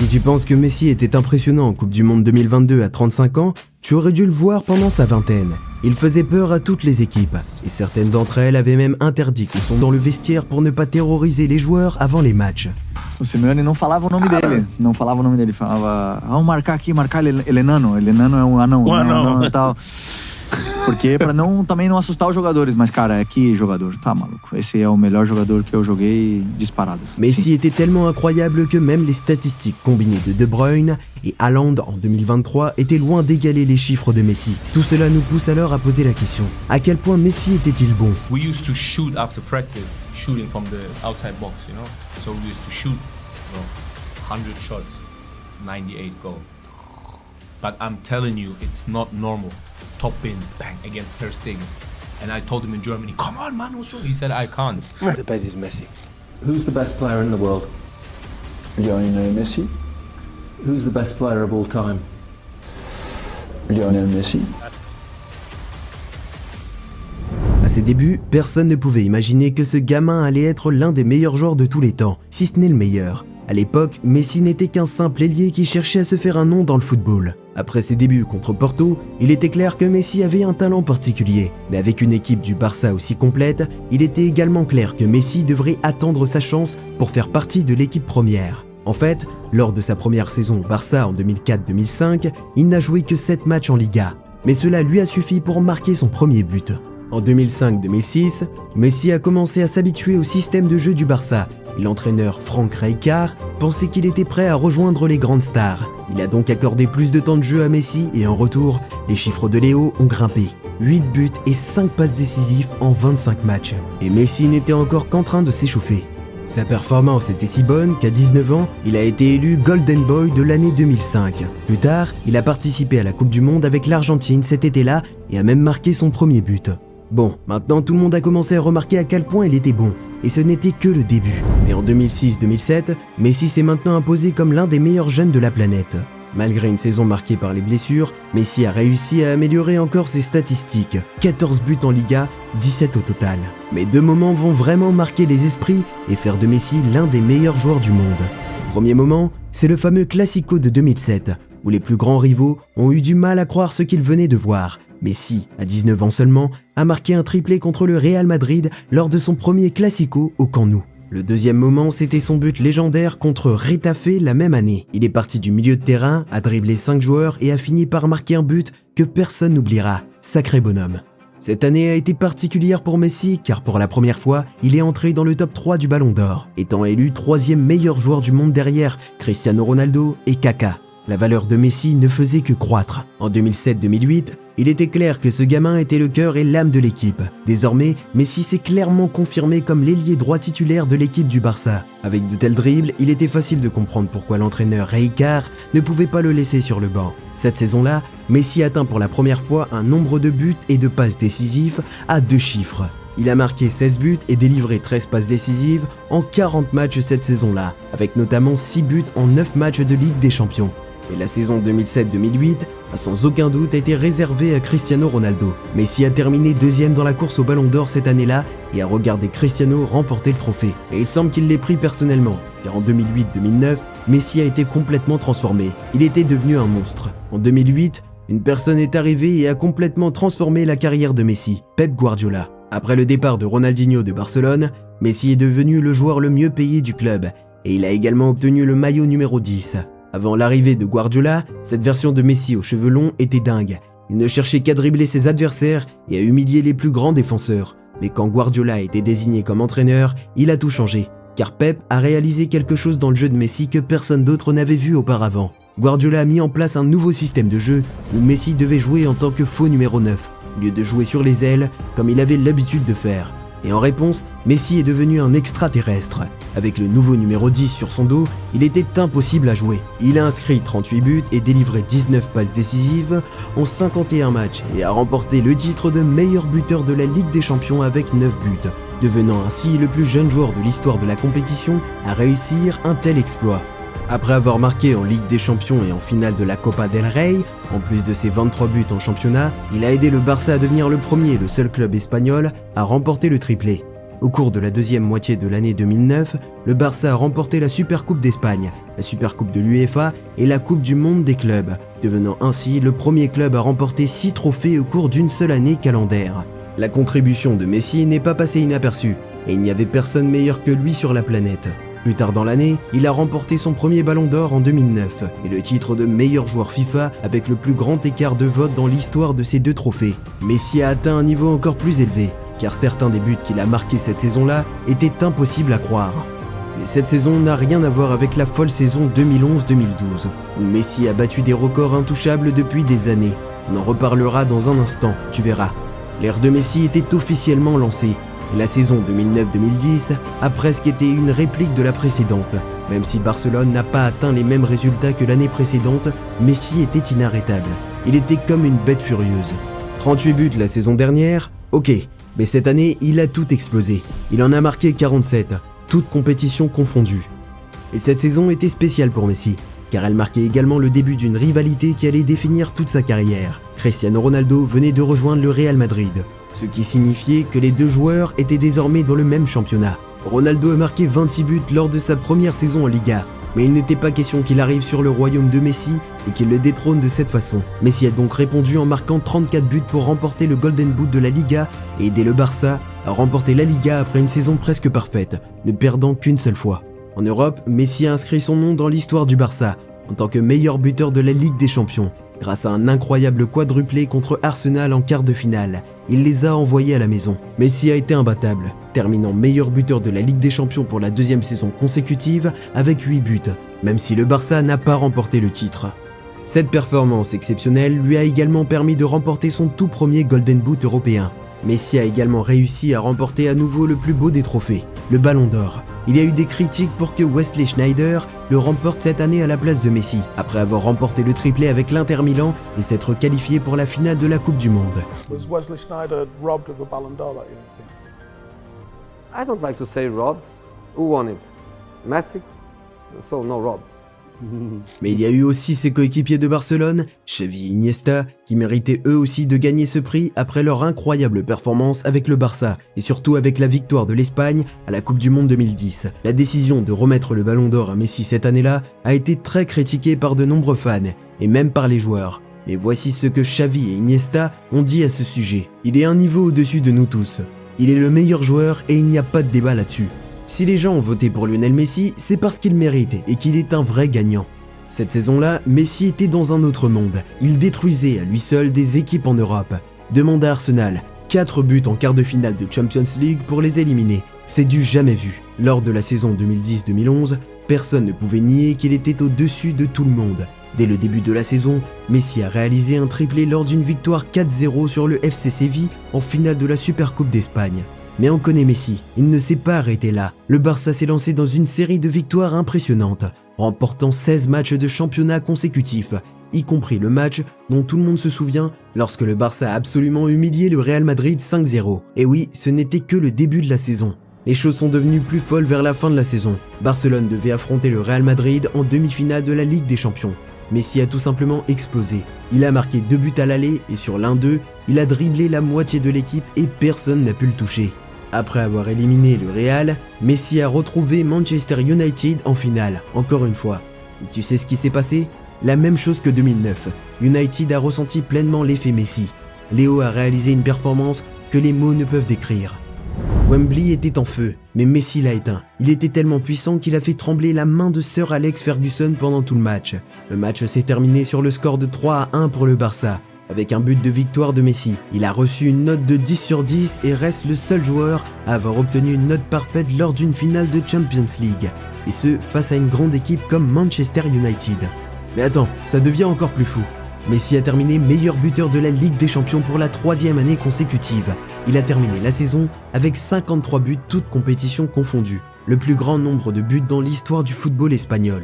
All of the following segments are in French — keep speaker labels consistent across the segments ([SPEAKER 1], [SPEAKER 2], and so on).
[SPEAKER 1] Si tu penses que Messi était impressionnant en Coupe du Monde 2022 à 35 ans, tu aurais dû le voir pendant sa vingtaine. Il faisait peur à toutes les équipes, et certaines d'entre elles avaient même interdit qu'ils sont dans le vestiaire pour ne pas terroriser les joueurs avant les matchs.
[SPEAKER 2] O Simeone não falava o nome dele, falava, vamos marcar aqui, marcar ele enano é um anão e tal. Porque pra também não assustar os jogadores, mas cara, que jogador, tá maluco. Esse é o melhor jogador que eu joguei disparado.
[SPEAKER 1] Messi était tellement incroyable que même les statistiques combinées de Bruyne et Haaland en 2023 étaient loin d'égaler les chiffres de Messi. Tout cela nous pousse alors à poser la question, à quel point Messi était-il bon?
[SPEAKER 3] We used to shoot after practice, shooting from the outside box, you know. So we used to shoot, 100 shots, 98 goal. But I'm telling you, it's not normal. Top bins, bang, against Ter Stegen. And I told him in Germany, come on man, what's wrong? He said, I can't.
[SPEAKER 4] The best is Messi. Who's the best player in the world?
[SPEAKER 5] Lionel Messi.
[SPEAKER 4] Who's the best player of all time?
[SPEAKER 5] Lionel Messi.
[SPEAKER 1] À ses débuts, personne ne pouvait imaginer que ce gamin allait être l'un des meilleurs joueurs de tous les temps, si ce n'est le meilleur. À l'époque, Messi n'était qu'un simple ailier qui cherchait à se faire un nom dans le football. Après ses débuts contre Porto, il était clair que Messi avait un talent particulier, mais avec une équipe du Barça aussi complète, il était également clair que Messi devrait attendre sa chance pour faire partie de l'équipe première. En fait, lors de sa première saison au Barça en 2004-2005, il n'a joué que 7 matchs en Liga, mais cela lui a suffi pour marquer son premier but. En 2005-2006, Messi a commencé à s'habituer au système de jeu du Barça. L'entraîneur Frank Rijkaard pensait qu'il était prêt à rejoindre les grandes stars. Il a donc accordé plus de temps de jeu à Messi et en retour, les chiffres de Léo ont grimpé. 8 buts et 5 passes décisives en 25 matchs. Et Messi n'était encore qu'en train de s'échauffer. Sa performance était si bonne qu'à 19 ans, il a été élu Golden Boy de l'année 2005. Plus tard, il a participé à la Coupe du Monde avec l'Argentine cet été-là et a même marqué son premier but. Bon, maintenant tout le monde a commencé à remarquer à quel point il était bon, et ce n'était que le début. Mais en 2006-2007, Messi s'est maintenant imposé comme l'un des meilleurs jeunes de la planète. Malgré une saison marquée par les blessures, Messi a réussi à améliorer encore ses statistiques. 14 buts en Liga, 17 au total. Mais 2 moments vont vraiment marquer les esprits et faire de Messi l'un des meilleurs joueurs du monde. Le premier moment, c'est le fameux Classico de 2007, où les plus grands rivaux ont eu du mal à croire ce qu'ils venaient de voir. Messi, à 19 ans seulement, a marqué un triplé contre le Real Madrid lors de son premier Classico au Camp Nou. Le deuxième moment, c'était son but légendaire contre Retafe la même année. Il est parti du milieu de terrain, a dribblé 5 joueurs et a fini par marquer un but que personne n'oubliera. Sacré bonhomme. Cette année a été particulière pour Messi car pour la première fois, il est entré dans le top 3 du Ballon d'Or, étant élu 3e meilleur joueur du monde derrière Cristiano Ronaldo et Kaka. La valeur de Messi ne faisait que croître. En 2007-2008, il était clair que ce gamin était le cœur et l'âme de l'équipe. Désormais, Messi s'est clairement confirmé comme l'ailier droit titulaire de l'équipe du Barça. Avec de tels dribbles, il était facile de comprendre pourquoi l'entraîneur Rijkaard ne pouvait pas le laisser sur le banc. Cette saison-là, Messi atteint pour la première fois un nombre de buts et de passes décisives à 2 chiffres. Il a marqué 16 buts et délivré 13 passes décisives en 40 matchs cette saison-là, avec notamment 6 buts en 9 matchs de Ligue des Champions. Et la saison 2007-2008 a sans aucun doute été réservée à Cristiano Ronaldo. Messi a terminé 2e dans la course au Ballon d'Or cette année-là et a regardé Cristiano remporter le trophée. Et il semble qu'il l'ait pris personnellement, car en 2008-2009, Messi a été complètement transformé. Il était devenu un monstre. En 2008, une personne est arrivée et a complètement transformé la carrière de Messi, Pep Guardiola. Après le départ de Ronaldinho de Barcelone, Messi est devenu le joueur le mieux payé du club et il a également obtenu le maillot numéro 10. Avant l'arrivée de Guardiola, cette version de Messi aux cheveux longs était dingue. Il ne cherchait qu'à dribbler ses adversaires et à humilier les plus grands défenseurs. Mais quand Guardiola a été désigné comme entraîneur, il a tout changé, car Pep a réalisé quelque chose dans le jeu de Messi que personne d'autre n'avait vu auparavant. Guardiola a mis en place un nouveau système de jeu où Messi devait jouer en tant que faux numéro 9, au lieu de jouer sur les ailes comme il avait l'habitude de faire. Et en réponse, Messi est devenu un extraterrestre. Avec le nouveau numéro 10 sur son dos, il était impossible à jouer. Il a inscrit 38 buts et délivré 19 passes décisives en 51 matchs et a remporté le titre de meilleur buteur de la Ligue des Champions avec 9 buts, devenant ainsi le plus jeune joueur de l'histoire de la compétition à réussir un tel exploit. Après avoir marqué en Ligue des Champions et en finale de la Copa del Rey, en plus de ses 23 buts en championnat, il a aidé le Barça à devenir le premier et le seul club espagnol à remporter le triplé. Au cours de la deuxième moitié de l'année 2009, le Barça a remporté la Supercoupe d'Espagne, la Supercoupe de l'UEFA et la Coupe du Monde des clubs, devenant ainsi le premier club à remporter 6 trophées au cours d'une seule année calendaire. La contribution de Messi n'est pas passée inaperçue, et il n'y avait personne meilleur que lui sur la planète. Plus tard dans l'année, il a remporté son premier ballon d'or en 2009 et le titre de meilleur joueur FIFA avec le plus grand écart de vote dans l'histoire de ces 2 trophées. Messi a atteint un niveau encore plus élevé, car certains des buts qu'il a marqués cette saison-là étaient impossibles à croire. Mais cette saison n'a rien à voir avec la folle saison 2011-2012, où Messi a battu des records intouchables depuis des années. On en reparlera dans un instant, tu verras. L'ère de Messi était officiellement lancée. La saison 2009-2010 a presque été une réplique de la précédente. Même si Barcelone n'a pas atteint les mêmes résultats que l'année précédente, Messi était inarrêtable. Il était comme une bête furieuse. 38 buts la saison dernière, ok, mais cette année, il a tout explosé. Il en a marqué 47, toutes compétitions confondues. Et cette saison était spéciale pour Messi, car elle marquait également le début d'une rivalité qui allait définir toute sa carrière. Cristiano Ronaldo venait de rejoindre le Real Madrid, ce qui signifiait que les 2 joueurs étaient désormais dans le même championnat. Ronaldo a marqué 26 buts lors de sa première saison en Liga, mais il n'était pas question qu'il arrive sur le royaume de Messi et qu'il le détrône de cette façon. Messi a donc répondu en marquant 34 buts pour remporter le Golden Boot de la Liga et aider le Barça à remporter la Liga après une saison presque parfaite, ne perdant qu'une seule fois. En Europe, Messi a inscrit son nom dans l'histoire du Barça en tant que meilleur buteur de la Ligue des Champions, grâce à un incroyable quadruplé contre Arsenal en quart de finale. Il les a envoyés à la maison. Messi a été imbattable, terminant meilleur buteur de la Ligue des Champions pour la 2e saison consécutive avec 8 buts, même si le Barça n'a pas remporté le titre. Cette performance exceptionnelle lui a également permis de remporter son tout premier Golden Boot européen. Messi a également réussi à remporter à nouveau le plus beau des trophées, le Ballon d'Or. Il y a eu des critiques pour que Wesley Sneijder le remporte cette année à la place de Messi, après avoir remporté le triplé avec l'Inter Milan et s'être qualifié pour la finale de la Coupe du Monde.
[SPEAKER 6] Was Wesley Sneijder robbed of the Ballon d'Or that year, you think?
[SPEAKER 7] I don't like to say robbed. Who won it? Messi? So no robbed.
[SPEAKER 1] Mais il y a eu aussi ses coéquipiers de Barcelone, Xavi et Iniesta, qui méritaient eux aussi de gagner ce prix après leur incroyable performance avec le Barça, et surtout avec la victoire de l'Espagne à la Coupe du Monde 2010. La décision de remettre le Ballon d'Or à Messi cette année-là a été très critiquée par de nombreux fans, et même par les joueurs. Mais voici ce que Xavi et Iniesta ont dit à ce sujet. Il est un niveau au-dessus de nous tous. Il est le meilleur joueur et il n'y a pas de débat là-dessus. Si les gens ont voté pour Lionel Messi, c'est parce qu'il mérite et qu'il est un vrai gagnant. Cette saison-là, Messi était dans un autre monde. Il détruisait à lui seul des équipes en Europe. Demande à Arsenal, 4 buts en quart de finale de Champions League pour les éliminer. C'est du jamais vu. Lors de la saison 2010-2011, personne ne pouvait nier qu'il était au-dessus de tout le monde. Dès le début de la saison, Messi a réalisé un triplé lors d'une victoire 4-0 sur le FC Séville en finale de la Supercoupe d'Espagne. Mais on connaît Messi, il ne s'est pas arrêté là. Le Barça s'est lancé dans une série de victoires impressionnantes, remportant 16 matchs de championnat consécutifs, y compris le match dont tout le monde se souvient lorsque le Barça a absolument humilié le Real Madrid 5-0. Et oui, ce n'était que le début de la saison. Les choses sont devenues plus folles vers la fin de la saison. Barcelone devait affronter le Real Madrid en demi-finale de la Ligue des Champions. Messi a tout simplement explosé. Il a marqué 2 buts à l'aller et sur l'un d'eux, il a dribblé la moitié de l'équipe et personne n'a pu le toucher. Après avoir éliminé le Real, Messi a retrouvé Manchester United en finale, encore une fois. Et tu sais ce qui s'est passé? La même chose que 2009. United a ressenti pleinement l'effet Messi. Léo a réalisé une performance que les mots ne peuvent décrire. Wembley était en feu, mais Messi l'a éteint. Il était tellement puissant qu'il a fait trembler la main de Sir Alex Ferguson pendant tout le match. Le match s'est terminé sur le score de 3-1 pour le Barça, avec un but de victoire de Messi. Il a reçu une note de 10 sur 10 et reste le seul joueur à avoir obtenu une note parfaite lors d'une finale de Champions League, et ce face à une grande équipe comme Manchester United. Mais attends, ça devient encore plus fou. Messi a terminé meilleur buteur de la Ligue des Champions pour la 3e année consécutive. Il a terminé la saison avec 53 buts toutes compétitions confondues, le plus grand nombre de buts dans l'histoire du football espagnol.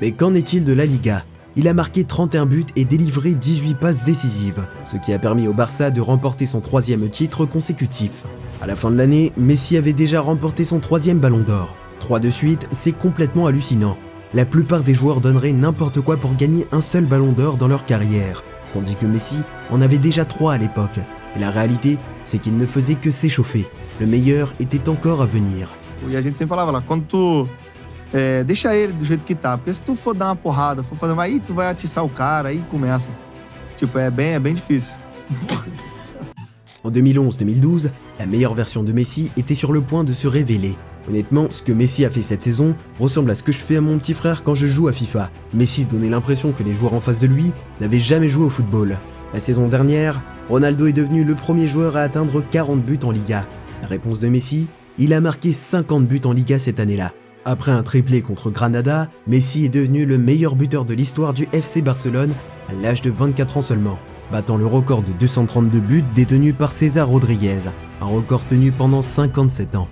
[SPEAKER 1] Mais qu'en est-il de la Liga ? Il a marqué 31 buts et délivré 18 passes décisives, ce qui a permis au Barça de remporter son 3e titre consécutif. À la fin de l'année, Messi avait déjà remporté son 3e Ballon d'Or. 3 de suite, c'est complètement hallucinant. La plupart des joueurs donneraient n'importe quoi pour gagner un seul Ballon d'Or dans leur carrière, tandis que Messi en avait déjà 3 à l'époque. Et la réalité, c'est qu'il ne faisait que s'échauffer. Le meilleur était encore à venir.
[SPEAKER 8] E a gente sempre falava lá, quando tu deixa ele do jeito que tá, porque se tu for dar uma porrada, for fazer aí tu vai atiçar o cara, aí começa. Tipo, é bem difícil.
[SPEAKER 1] En 2011-2012, la meilleure version de Messi était sur le point de se révéler. Honnêtement, ce que Messi a fait cette saison ressemble à ce que je fais à mon petit frère quand je joue à FIFA. Messi donnait l'impression que les joueurs en face de lui n'avaient jamais joué au football. La saison dernière, Ronaldo est devenu le premier joueur à atteindre 40 buts en Liga. La réponse de Messi, il a marqué 50 buts en Liga cette année-là. Après un triplé contre Granada, Messi est devenu le meilleur buteur de l'histoire du FC Barcelone à l'âge de 24 ans seulement, battant le record de 232 buts détenu par César Rodriguez, un record tenu pendant 57 ans.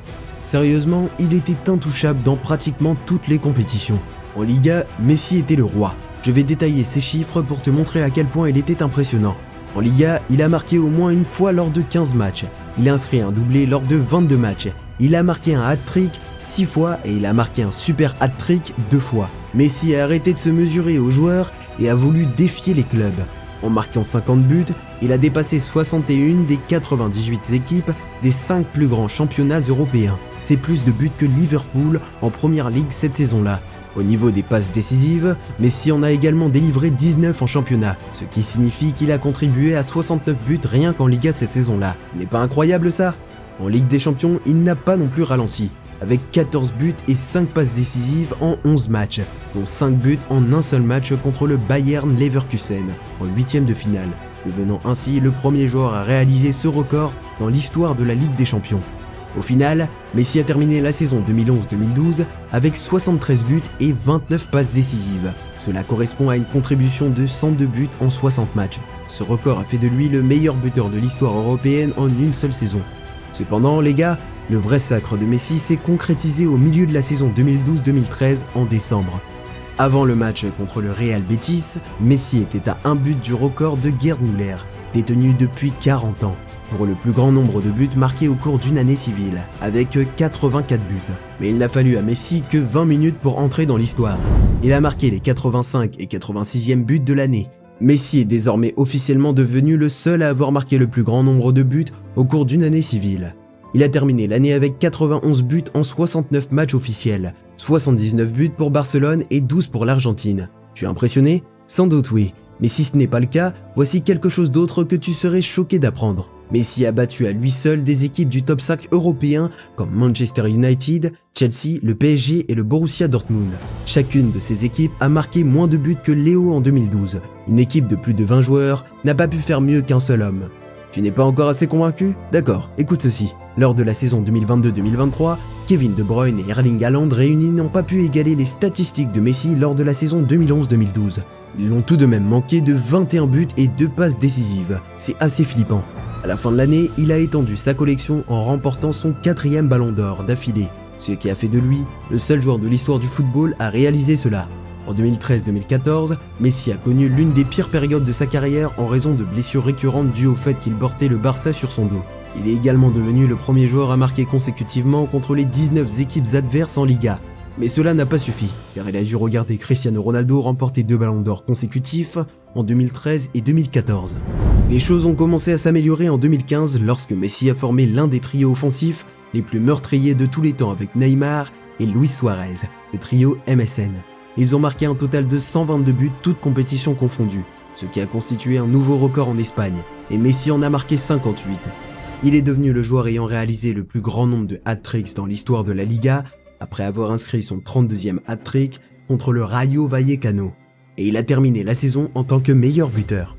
[SPEAKER 1] Sérieusement, il était intouchable dans pratiquement toutes les compétitions. En Liga, Messi était le roi. Je vais détailler ses chiffres pour te montrer à quel point il était impressionnant. En Liga, il a marqué au moins une fois lors de 15 matchs. Il a inscrit un doublé lors de 22 matchs. Il a marqué un hat-trick 6 fois et il a marqué un super hat-trick 2 fois. Messi a arrêté de se mesurer aux joueurs et a voulu défier les clubs. En marquant 50 buts, il a dépassé 61 des 98 équipes des 5 plus grands championnats européens. C'est plus de buts que Liverpool en Première Ligue cette saison-là. Au niveau des passes décisives, Messi en a également délivré 19 en championnat, ce qui signifie qu'il a contribué à 69 buts rien qu'en Liga cette saison-là. N'est pas incroyable ça? En Ligue des Champions, il n'a pas non plus ralenti, avec 14 buts et 5 passes décisives en 11 matchs, dont 5 buts en un seul match contre le Bayern Leverkusen, en 8e de finale, devenant ainsi le premier joueur à réaliser ce record dans l'histoire de la Ligue des Champions. Au final, Messi a terminé la saison 2011-2012 avec 73 buts et 29 passes décisives. Cela correspond à une contribution de 102 buts en 60 matchs. Ce record a fait de lui le meilleur buteur de l'histoire européenne en une seule saison. Cependant, les gars, le vrai sacre de Messi s'est concrétisé au milieu de la saison 2012-2013 en décembre. Avant le match contre le Real Betis, Messi était à un but du record de Gerd Müller, détenu depuis 40 ans, pour le plus grand nombre de buts marqués au cours d'une année civile, avec 84 buts. Mais il n'a fallu à Messi que 20 minutes pour entrer dans l'histoire. Il a marqué les 85 et 86e buts de l'année. Messi est désormais officiellement devenu le seul à avoir marqué le plus grand nombre de buts au cours d'une année civile. Il a terminé l'année avec 91 buts en 69 matchs officiels, 79 buts pour Barcelone et 12 pour l'Argentine. Tu es impressionné? Sans doute oui. Mais si ce n'est pas le cas, voici quelque chose d'autre que tu serais choqué d'apprendre. Messi a battu à lui seul des équipes du top 5 européen comme Manchester United, Chelsea, le PSG et le Borussia Dortmund. Chacune de ces équipes a marqué moins de buts que Léo en 2012. Une équipe de plus de 20 joueurs n'a pas pu faire mieux qu'un seul homme. Tu n'es pas encore assez convaincu? D'accord, écoute ceci. Lors de la saison 2022-2023, Kevin De Bruyne et Erling Haaland réunis n'ont pas pu égaler les statistiques de Messi lors de la saison 2011-2012. Ils l'ont tout de même manqué de 21 buts et 2 passes décisives. C'est assez flippant. À la fin de l'année, il a étendu sa collection en remportant son 4e ballon d'or d'affilée, ce qui a fait de lui le seul joueur de l'histoire du football à réaliser cela. En 2013-2014, Messi a connu l'une des pires périodes de sa carrière en raison de blessures récurrentes dues au fait qu'il portait le Barça sur son dos. Il est également devenu le premier joueur à marquer consécutivement contre les 19 équipes adverses en Liga. Mais cela n'a pas suffi, car il a dû regarder Cristiano Ronaldo remporter 2 ballons d'or consécutifs en 2013 et 2014. Les choses ont commencé à s'améliorer en 2015 lorsque Messi a formé l'un des trios offensifs les plus meurtriers de tous les temps avec Neymar et Luis Suarez, le trio MSN. Ils ont marqué un total de 122 buts toutes compétitions confondues, ce qui a constitué un nouveau record en Espagne, et Messi en a marqué 58. Il est devenu le joueur ayant réalisé le plus grand nombre de hat-tricks dans l'histoire de la Liga, après avoir inscrit son 32e hat-trick contre le Rayo Vallecano, et il a terminé la saison en tant que meilleur buteur.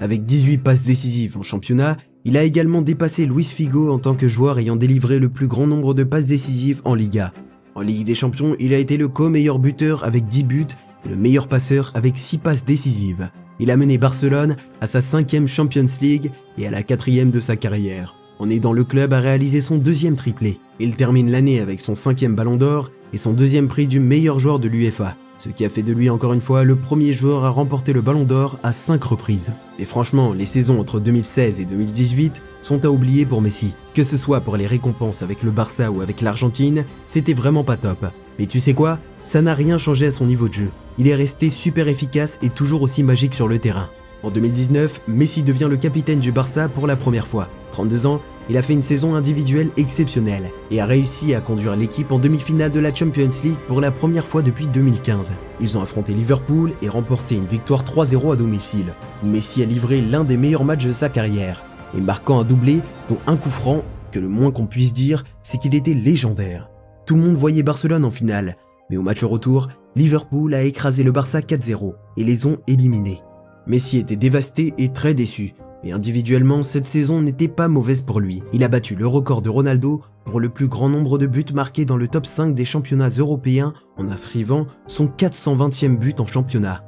[SPEAKER 1] Avec 18 passes décisives en championnat, il a également dépassé Luis Figo en tant que joueur ayant délivré le plus grand nombre de passes décisives en Liga. En Ligue des Champions, il a été le co-meilleur buteur avec 10 buts et le meilleur passeur avec 6 passes décisives. Il a mené Barcelone à sa 5e Champions League et à la 4e de sa carrière, en aidant le club à réaliser son 2e triplé. Il termine l'année avec son 5e ballon d'or et son 2e prix du meilleur joueur de l'UEFA, ce qui a fait de lui encore une fois le premier joueur à remporter le ballon d'or à 5 reprises. Et franchement, les saisons entre 2016 et 2018 sont à oublier pour Messi. Que ce soit pour les récompenses avec le Barça ou avec l'Argentine, c'était vraiment pas top. Mais tu sais quoi? Ça n'a rien changé à son niveau de jeu. Il est resté super efficace et toujours aussi magique sur le terrain. En 2019, Messi devient le capitaine du Barça pour la première fois. 32 ans, il a fait une saison individuelle exceptionnelle et a réussi à conduire l'équipe en demi-finale de la Champions League pour la première fois depuis 2015. Ils ont affronté Liverpool et remporté une victoire 3-0 à domicile, où Messi a livré l'un des meilleurs matchs de sa carrière, et marquant un doublé dont un coup franc que le moins qu'on puisse dire, c'est qu'il était légendaire. Tout le monde voyait Barcelone en finale, mais au match retour, Liverpool a écrasé le Barça 4-0 et les ont éliminés. Messi était dévasté et très déçu, mais individuellement, cette saison n'était pas mauvaise pour lui. Il a battu le record de Ronaldo pour le plus grand nombre de buts marqués dans le top 5 des championnats européens en inscrivant son 420e but en championnat.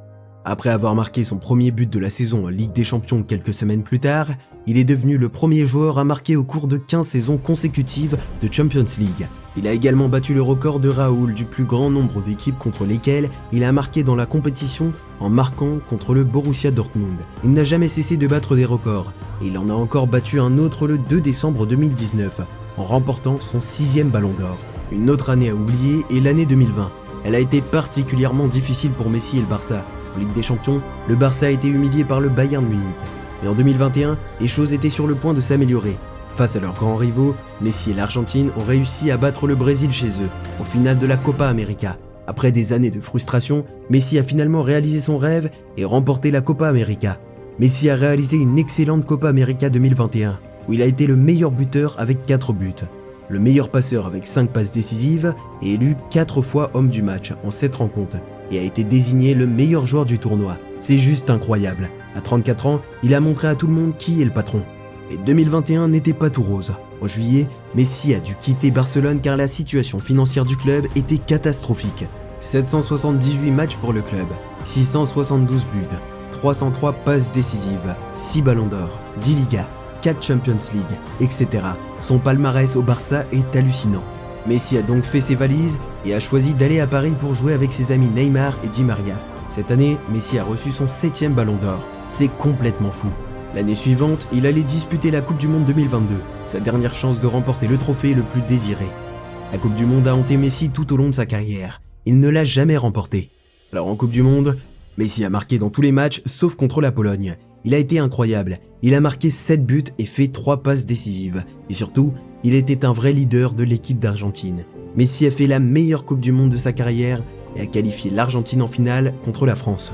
[SPEAKER 1] Après avoir marqué son premier but de la saison en Ligue des Champions quelques semaines plus tard, il est devenu le premier joueur à marquer au cours de 15 saisons consécutives de Champions League. Il a également battu le record de Raoul du plus grand nombre d'équipes contre lesquelles il a marqué dans la compétition en marquant contre le Borussia Dortmund. Il n'a jamais cessé de battre des records, et il en a encore battu un autre le 2 décembre 2019, en remportant son 6e ballon d'or. Une autre année à oublier est l'année 2020. Elle a été particulièrement difficile pour Messi et le Barça. En Ligue des Champions, le Barça a été humilié par le Bayern Munich. Et en 2021, les choses étaient sur le point de s'améliorer. Face à leurs grands rivaux, Messi et l'Argentine ont réussi à battre le Brésil chez eux, en finale de la Copa América. Après des années de frustration, Messi a finalement réalisé son rêve et remporté la Copa América. Messi a réalisé une excellente Copa América 2021, où il a été le meilleur buteur avec 4 buts, le meilleur passeur avec 5 passes décisives et élu 4 fois homme du match en 7 rencontres, et a été désigné le meilleur joueur du tournoi. C'est juste incroyable. À 34 ans, il a montré à tout le monde qui est le patron. Et 2021 n'était pas tout rose. En juillet, Messi a dû quitter Barcelone car la situation financière du club était catastrophique. 778 matchs pour le club, 672 buts, 303 passes décisives, 6 ballons d'or, 10 Ligas, 4 Champions League, etc. Son palmarès au Barça est hallucinant. Messi a donc fait ses valises et a choisi d'aller à Paris pour jouer avec ses amis Neymar et Di Maria. Cette année, Messi a reçu son 7e ballon d'or. C'est complètement fou. L'année suivante, il allait disputer la Coupe du Monde 2022, sa dernière chance de remporter le trophée le plus désiré. La Coupe du Monde a hanté Messi tout au long de sa carrière. Il ne l'a jamais remportée. Alors en Coupe du Monde, Messi a marqué dans tous les matchs sauf contre la Pologne. Il a été incroyable. Il a marqué 7 buts et fait 3 passes décisives. Et surtout, il était un vrai leader de l'équipe d'Argentine. Messi a fait la meilleure Coupe du Monde de sa carrière et a qualifié l'Argentine en finale contre la France.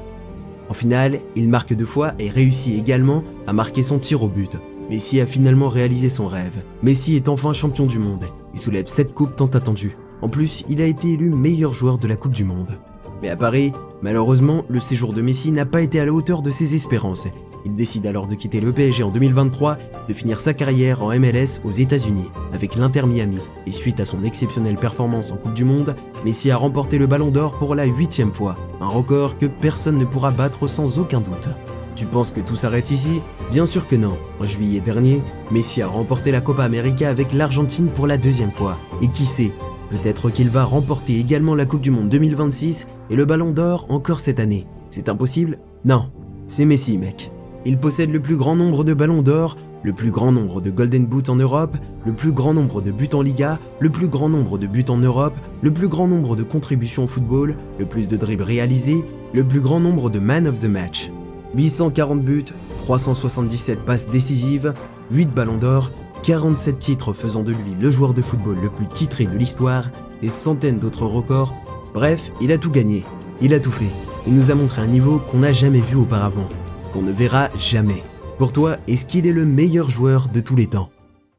[SPEAKER 1] En finale, il marque 2 fois et réussit également à marquer son tir au but. Messi a finalement réalisé son rêve. Messi est enfin champion du monde et soulève 7 coupes tant attendues. En plus, il a été élu meilleur joueur de la Coupe du Monde. Mais à Paris, malheureusement, le séjour de Messi n'a pas été à la hauteur de ses espérances. Il décide alors de quitter le PSG en 2023, de finir sa carrière en MLS aux États-Unis avec l'Inter Miami. Et suite à son exceptionnelle performance en Coupe du Monde, Messi a remporté le Ballon d'Or pour la 8e fois, un record que personne ne pourra battre sans aucun doute. Tu penses que tout s'arrête ici? Bien sûr que non. En juillet dernier, Messi a remporté la Copa América avec l'Argentine pour la 2e fois. Et qui sait, peut-être qu'il va remporter également la Coupe du Monde 2026 et le Ballon d'Or encore cette année. C'est impossible? Non, c'est Messi, mec. Il possède le plus grand nombre de ballons d'or, le plus grand nombre de Golden Boot en Europe, le plus grand nombre de buts en Liga, le plus grand nombre de buts en Europe, le plus grand nombre de contributions au football, le plus de dribbles réalisés, le plus grand nombre de Man of the Match. 840 buts, 377 passes décisives, 8 ballons d'or, 47 titres faisant de lui le joueur de football le plus titré de l'histoire, des centaines d'autres records. Bref, il a tout gagné, il a tout fait. Il nous a montré un niveau qu'on n'a jamais vu auparavant, qu'on ne verra jamais. Pour toi, est-ce qu'il est le meilleur joueur de tous les temps ?